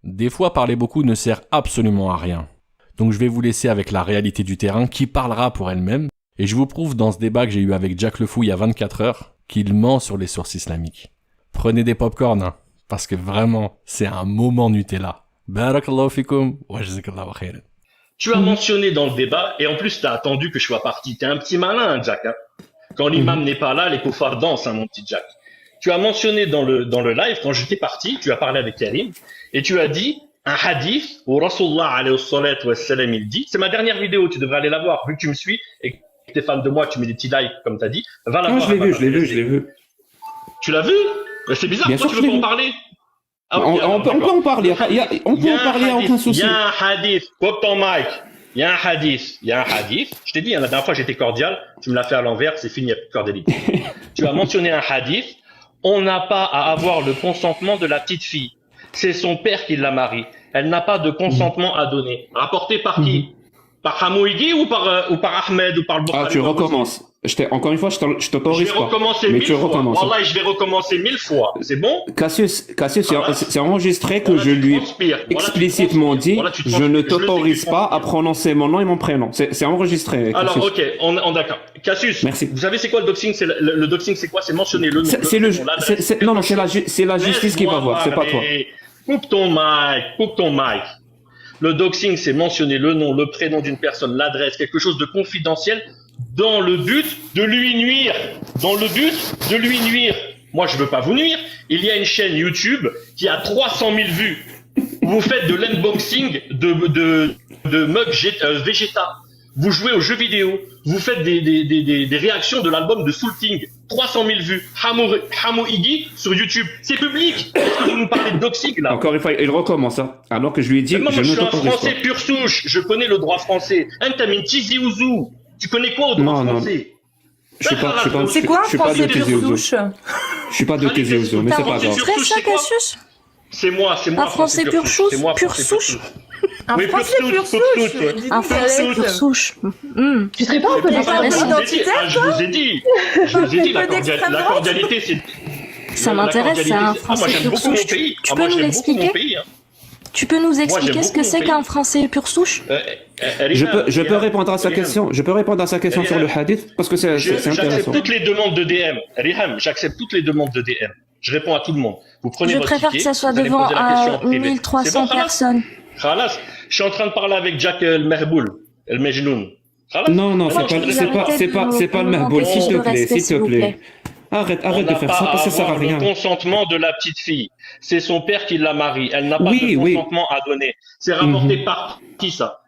Des fois, parler beaucoup ne sert absolument à rien. Donc je vais vous laisser avec la réalité du terrain qui parlera pour elle-même, et je vous prouve dans ce débat que j'ai eu avec Jack Le Fou il y a 24 heures qu'il ment sur les sources islamiques. Prenez des pop-corn, hein, parce que vraiment, c'est un moment Nutella. Barakallahu fikum wa jazakallahu khairan. Tu as mentionné dans le débat, et en plus, tu as attendu que je sois parti. Tu es un petit malin, hein, Jack. Hein. Quand l'imam n'est pas là, les koufars dansent, hein, mon petit Jack. Tu as mentionné dans le live, quand j'étais parti, tu as parlé avec Karim, et tu as dit un hadith où Rasulullah alayhi salatu wa salam, il dit, c'est ma dernière vidéo, tu devrais aller la voir, vu que tu me suis, et que tu es fan de moi, tu mets des petits likes, comme tu as dit, va la voir. Je l'ai vu. Tu l'as vu? C'est bizarre, pourquoi tu veux pas en parler? Ah, okay, on peut en parler, on peut en parler, il n'y a aucun souci. Il y a un hadith, coupe ton mic. Il y a un hadith. Je t'ai dit, la dernière fois j'étais cordial, tu me l'as fait à l'envers, c'est fini, il n'y a plus de cordialité. Tu as mentionné un hadith, on n'a pas à avoir le consentement de la petite fille. C'est son père qui la marie. Elle n'a pas de consentement à donner. Rapporté par qui? Par Hamouigui ou par Ahmed ou par le Bukhari? Ah, tu recommences. Encore une fois, je t'autorise pas. Je vais recommencer mais 1000 tu fois. recommences. Wallah, je vais recommencer 1000 fois. C'est bon? Cassius, voilà. c'est enregistré que je lui ai explicitement dit, voilà, je ne t'autorise pas à prononcer mon nom et mon prénom. C'est enregistré. Alors, ok, on d'accord. Cassius, merci. Vous savez c'est quoi le doxing? Le doxing, c'est quoi? C'est mentionner le nom. Non, c'est la justice qui va voir, c'est pas toi. Coupe ton mic. Le doxing, c'est mentionner le nom, le prénom d'une personne, l'adresse, quelque chose de confidentiel, dans le but de lui nuire. Moi, je veux pas vous nuire. Il y a une chaîne YouTube qui a 300 000 vues. Vous faites de l'unboxing de mugs Vegeta. Vous jouez aux jeux vidéo. Vous faites des réactions de l'album de Soul King. 300 000 vues. Hamo Iggy sur YouTube. C'est public. Est-ce que vous nous parlez de doxing, là? Encore une fois, il recommence, hein. Alors que je lui ai dit, moi, je suis un français pur souche. Je connais le droit français. T'as Tizi Ouzou. Tu connais quoi au droit français? C'est quoi un français pur souche? Je suis pas de Tizi Ouzou, mais c'est pas grave. C'est ça, Cassius? C'est moi. Un français pur souche? Un français pur souche? Un français pur souche. Tu serais pas un peu identitaire, je vous ai dit, la cordialité, c'est... Ça m'intéresse, c'est un français pur souche. Tu peux nous l'expliquer? Tu peux nous expliquer ce que c'est qu'un français pur souche? Je peux répondre à sa question. Je peux répondre à sa question sur le hadith parce que c'est intéressant. J'accepte toutes les demandes de DM. Riham, j'accepte toutes les demandes de DM. Je réponds à tout le monde. Vous prenez votre ticket. Je préfère que ça soit devant 1300 personnes. Khalas, je suis en train de parler avec Jack El Merboul, El Mejnoun. Non, c'est pas le Merboul, s'il te plaît. Arrête de faire ça parce que ça sert à rien. Le consentement de la petite fille, c'est son père qui la marie. Elle n'a pas de consentement à donner. C'est rapporté par qui ça?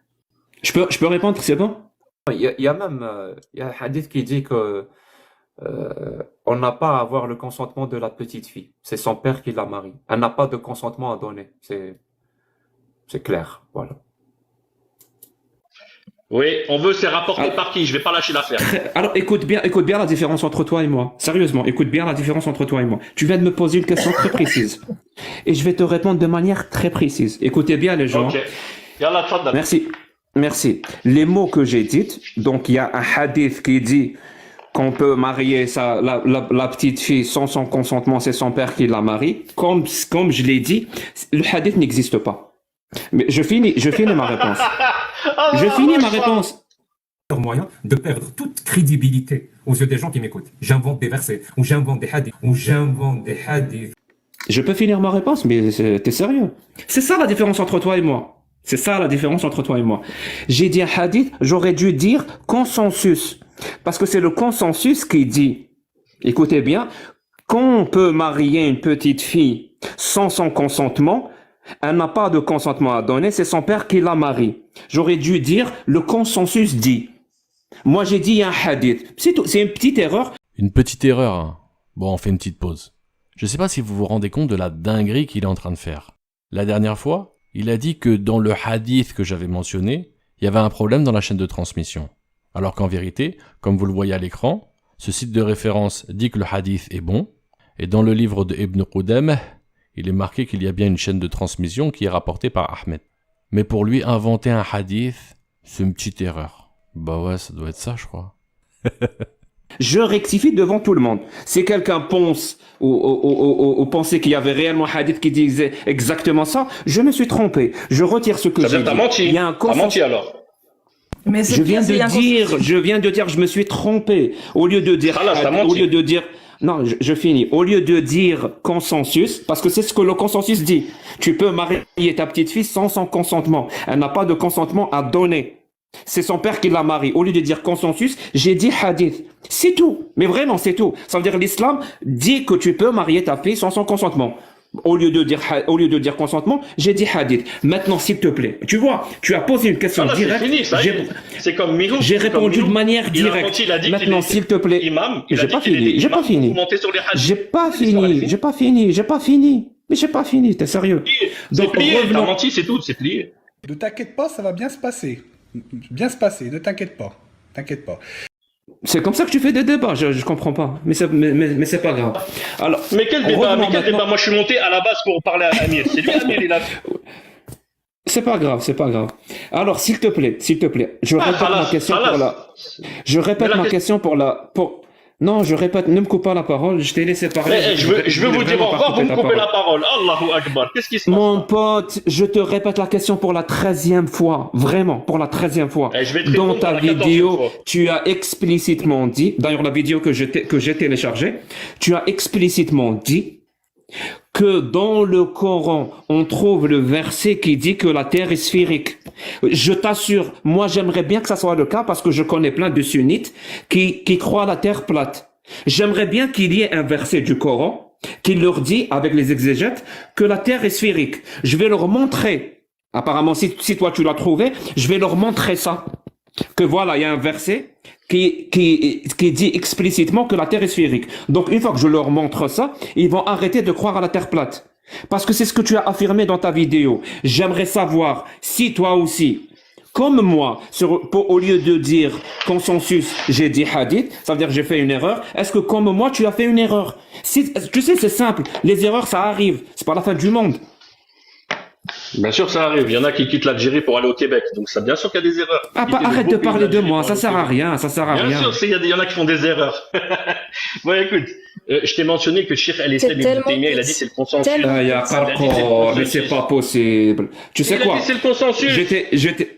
Je peux répondre, c'est bon? Il y a même un hadith qui dit que on n'a pas à avoir le consentement de la petite fille. C'est son père qui la marie. Elle n'a pas de consentement à donner. C'est clair, voilà. Oui, c'est rapporté par qui? Je vais pas lâcher l'affaire. Alors, écoute bien la différence entre toi et moi. Sérieusement, écoute bien la différence entre toi et moi. Tu viens de me poser une question très précise. Et je vais te répondre de manière très précise. Écoutez bien les gens. Ok. Yallah, tfadal. Merci. Les mots que j'ai dit, donc il y a un hadith qui dit qu'on peut marier la petite fille sans son consentement, c'est son père qui la marie. Comme je l'ai dit, le hadith n'existe pas. Mais je finis ma réponse. Je finis ma réponse. Moyen de perdre toute crédibilité aux yeux des gens qui m'écoutent. J'invente des versets, ou j'invente des hadiths, Je peux finir ma réponse, mais t'es sérieux? C'est ça la différence entre toi et moi. J'ai dit un hadith, j'aurais dû dire consensus. Parce que c'est le consensus qui dit, écoutez bien, qu'on peut marier une petite fille sans son consentement. Elle n'a pas de consentement à donner, c'est son père qui la marie. J'aurais dû dire le consensus dit. Moi j'ai dit un hadith. C'est tout, c'est une petite erreur. Une petite erreur, hein. Bon, on fait une petite pause. Je sais pas si vous vous rendez compte de la dinguerie qu'il est en train de faire. La dernière fois, il a dit que dans le hadith que j'avais mentionné, il y avait un problème dans la chaîne de transmission. Alors qu'en vérité, comme vous le voyez à l'écran, ce site de référence dit que le hadith est bon, et dans le livre de Ibn Qudamah, il est marqué qu'il y a bien une chaîne de transmission qui est rapportée par Ahmed. Mais pour lui, inventer un hadith, c'est une petite erreur. Bah ouais, ça doit être ça, je crois. Je rectifie devant tout le monde. Si quelqu'un pense ou pensait qu'il y avait réellement un hadith qui disait exactement ça, je me suis trompé. Je retire ce que j'ai dit. T'as menti. Il y a un T'as menti alors. Mais je viens de dire, je me suis trompé. Au lieu de dire, non, je finis. Au lieu de dire consensus, parce que c'est ce que le consensus dit. Tu peux marier ta petite fille sans son consentement. Elle n'a pas de consentement à donner. C'est son père qui l'a mariée. Au lieu de dire consensus, j'ai dit hadith. C'est tout. Mais vraiment, c'est tout. Ça veut dire l'islam dit que tu peux marier ta fille sans son consentement. Au lieu de dire consentement, j'ai dit hadith. Maintenant, s'il te plaît, tu vois, tu as posé une question directe. C'est comme Mirou. J'ai répondu de manière directe. Maintenant, s'il te plaît, j'ai pas fini. Mais j'ai pas fini. T'es sérieux? Donc, t'as menti, c'est tout. C'est plié. Ne t'inquiète pas, ça va bien se passer. Ne t'inquiète pas. T'inquiète pas. C'est comme ça que tu fais des débats, je comprends pas. Mais c'est pas grave. Alors, mais quel débat? Moi, je suis monté à la base pour parler à Amir. C'est lui, Amir, il a... C'est pas grave. Alors, s'il te plaît, je répète ma question pour la... Non, je répète, ne me coupe pas la parole, je t'ai laissé parler. Je veux vous dire au revoir, vous me coupez la parole. Allahu Akbar, qu'est-ce qui se passe? Mon pote, je te répète la question pour la 13e fois. Vraiment, pour la 13e fois. Dans ta vidéo, tu as explicitement dit, d'ailleurs la vidéo que j'ai téléchargée, tu as explicitement dit que dans le Coran, on trouve le verset qui dit que la terre est sphérique. Je t'assure, moi j'aimerais bien que ça soit le cas parce que je connais plein de sunnites qui croient à la terre plate. J'aimerais bien qu'il y ait un verset du Coran qui leur dit, avec les exégètes, que la terre est sphérique. Je vais leur montrer, apparemment si toi tu l'as trouvé, je vais leur montrer ça. Que voilà, il y a un verset qui dit explicitement que la terre est sphérique. Donc une fois que je leur montre ça, ils vont arrêter de croire à la terre plate. Parce que c'est ce que tu as affirmé dans ta vidéo. J'aimerais savoir si toi aussi, comme moi, au lieu de dire consensus, j'ai dit hadith, ça veut dire que j'ai fait une erreur. Est-ce que comme moi, tu as fait une erreur? Tu sais, c'est simple. Les erreurs, ça arrive. C'est pas la fin du monde. Bien sûr, ça arrive. Il y en a qui quittent l'Algérie pour aller au Québec. Donc, ça, bien sûr qu'il y a des erreurs. Arrête de parler de moi. Ça sert à rien. Bien sûr, il y en a qui font des erreurs. Bon, écoute, je t'ai mentionné que Cheikh El-Islam Ibn Taymiyyah, il a dit c'est le consensus. Mais c'est pas possible. Tu sais quoi? C'est le consensus.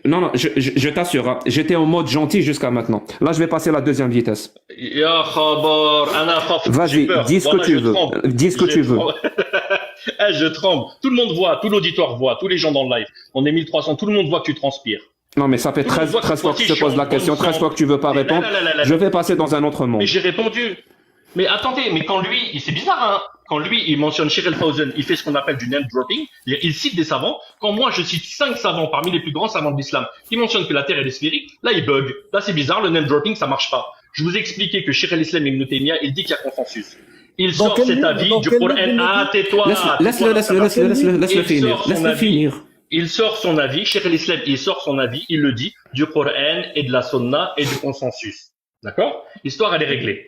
Non, je t'assure, hein, j'étais en mode gentil jusqu'à maintenant. Là, je vais passer la deuxième vitesse. Vas-y, dis ce que tu veux. Je tremble. Tout le monde voit, tout l'auditoire voit, tous les gens dans le live. On est 1300, tout le monde voit que tu transpires. Non, mais ça fait 13 fois que je te pose la question, 13 fois que tu veux pas répondre. Je vais passer dans un autre monde. Mais j'ai répondu. Mais attendez, mais quand lui, c'est bizarre, hein. Quand lui, il mentionne Sheikh El-Fawzan, il fait ce qu'on appelle du name dropping. Il cite des savants. Quand moi, je cite 5 savants parmi les plus grands savants de l'islam qui mentionnent que la Terre est sphérique, là, il bug. Là, c'est bizarre, le name dropping, ça marche pas. Je vous ai expliqué que Sheikh El-Islam Ibn Taymiyyah, il dit qu'il y a consensus. Il sort cet avis du Coran. Ah, tais-toi. Laisse-le finir. Il sort son avis, Cheikh El-Islam, il sort son avis, il le dit, du Coran et de la Sunna et du consensus. D'accord? L'histoire, elle est réglée.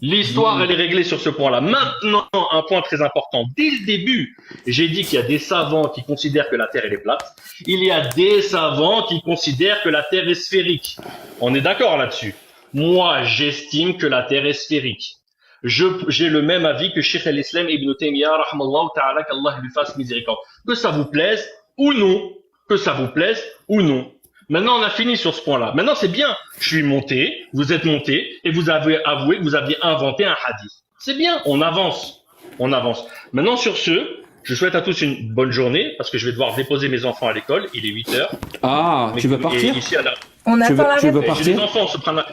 L'histoire, elle est réglée sur ce point-là. Maintenant, un point très important. Dès le début, j'ai dit qu'il y a des savants qui considèrent que la Terre, elle est plate. Il y a des savants qui considèrent que la Terre est sphérique. On est d'accord là-dessus. Moi, j'estime que la Terre est sphérique. J'ai le même avis que Cheikh El-Islam Ibn Taymiyyah, rahmallahu ta'ala, qu'Allah lui fasse miséricorde. Que ça vous plaise ou non. Maintenant, on a fini sur ce point-là. Maintenant, c'est bien. Je suis monté, vous êtes monté, et vous avez avoué que vous aviez inventé un hadith. C'est bien, on avance. Maintenant, sur ce, je souhaite à tous une bonne journée, parce que je vais devoir déposer mes enfants à l'école. Il est 8h. Ah, tu veux partir? On attend la réponse. J'ai des enfants,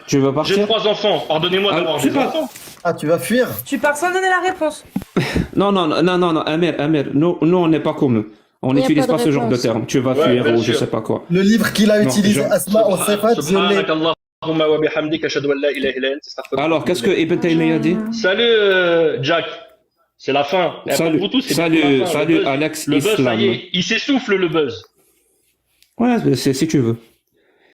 Tu veux partir? J'ai 3 enfants. Pardonnez-moi d'avoir des enfants. Ah, tu vas fuir? Tu pars sans donner la réponse. Non, Amir, nous, on n'est pas comme eux. On n'utilise pas ce genre de terme. Tu vas fuir ou je sais pas quoi. Le livre qu'il a utilisé, Asma au Sifat, je l'ai. Alors, qu'est-ce que Ibn Taymiyyah dit? Salut, Jack. C'est la fin. Salut, Alex le buzz, Islam. ça y est, il s'essouffle le buzz. Ouais, c'est si tu veux.